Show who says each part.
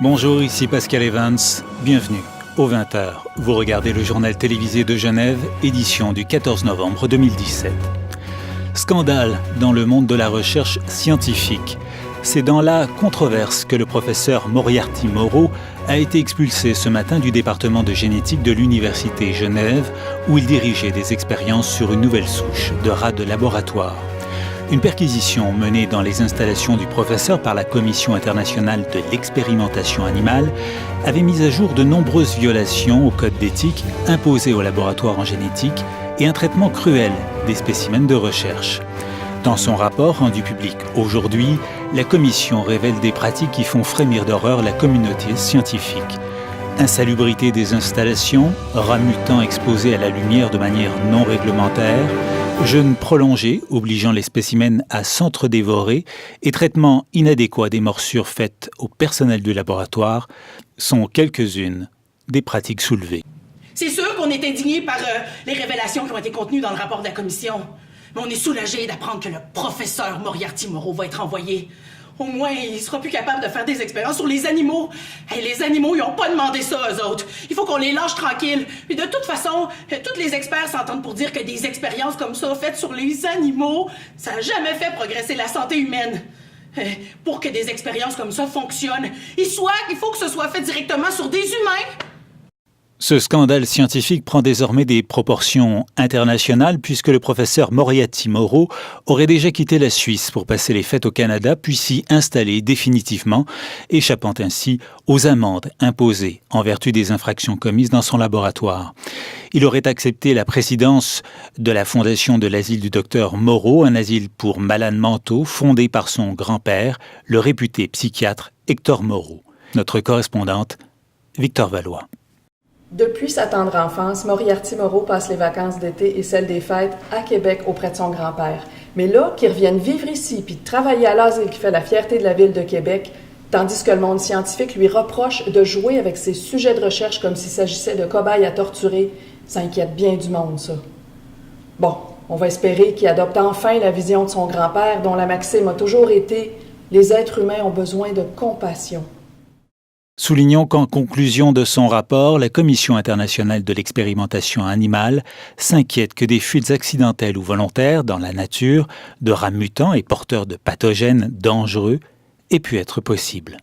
Speaker 1: Bonjour, ici Pascal Evans. Bienvenue aux 20h. Vous regardez le journal télévisé de Genève, édition du 14 novembre 2017. Scandale dans le monde de la recherche scientifique. C'est dans la controverse que le professeur Moriarty Moreau a été expulsé ce matin du département de génétique de l'Université Genève, où il dirigeait des expériences sur une nouvelle souche de rats de laboratoire. Une perquisition menée dans les installations du professeur par la Commission internationale de l'expérimentation animale avait mis à jour de nombreuses violations au code d'éthique imposé aux laboratoires en génétique et un traitement cruel des spécimens de recherche. Dans son rapport rendu public aujourd'hui, la Commission révèle des pratiques qui font frémir d'horreur la communauté scientifique. Insalubrité des installations, rats mutants exposés à la lumière de manière non réglementaire, jeûnes prolongés obligeant les spécimens à s'entre-dévorer et traitement inadéquat des morsures faites au personnel du laboratoire sont quelques-unes des pratiques soulevées.
Speaker 2: C'est sûr qu'on est indigné par les révélations qui ont été contenues dans le rapport de la commission. Mais on est soulagé d'apprendre que le professeur Moriarty Moreau va être envoyé. Au moins, il sera plus capable de faire des expériences sur les animaux. Hey, les animaux, ils n'ont pas demandé ça, eux autres. Il faut qu'on les lâche tranquilles. Puis de toute façon, tous les experts s'entendent pour dire que des expériences comme ça, faites sur les animaux, ça n'a jamais fait progresser la santé humaine. Pour que des expériences comme ça fonctionnent, il faut que ce soit fait directement sur des humains.
Speaker 1: Ce scandale scientifique prend désormais des proportions internationales puisque le professeur Moriarty Moreau aurait déjà quitté la Suisse pour passer les fêtes au Canada puis s'y installer définitivement, échappant ainsi aux amendes imposées en vertu des infractions commises dans son laboratoire. Il aurait accepté la présidence de la fondation de l'asile du docteur Moreau, un asile pour malades mentaux fondé par son grand-père, le réputé psychiatre Hector Moreau. Notre correspondante, Victor Valois.
Speaker 3: Depuis sa tendre enfance, Moriarty Moreau passe les vacances d'été et celles des fêtes à Québec auprès de son grand-père. Mais là, qu'il revienne vivre ici puis travailler à l'asile qui fait la fierté de la ville de Québec, tandis que le monde scientifique lui reproche de jouer avec ses sujets de recherche comme s'il s'agissait de cobayes à torturer, ça inquiète bien du monde, ça. Bon, on va espérer qu'il adopte enfin la vision de son grand-père dont la maxime a toujours été « Les êtres humains ont besoin de compassion ».
Speaker 1: Soulignons qu'en conclusion de son rapport, la Commission internationale de l'expérimentation animale s'inquiète que des fuites accidentelles ou volontaires dans la nature de rats mutants et porteurs de pathogènes dangereux aient pu être possibles.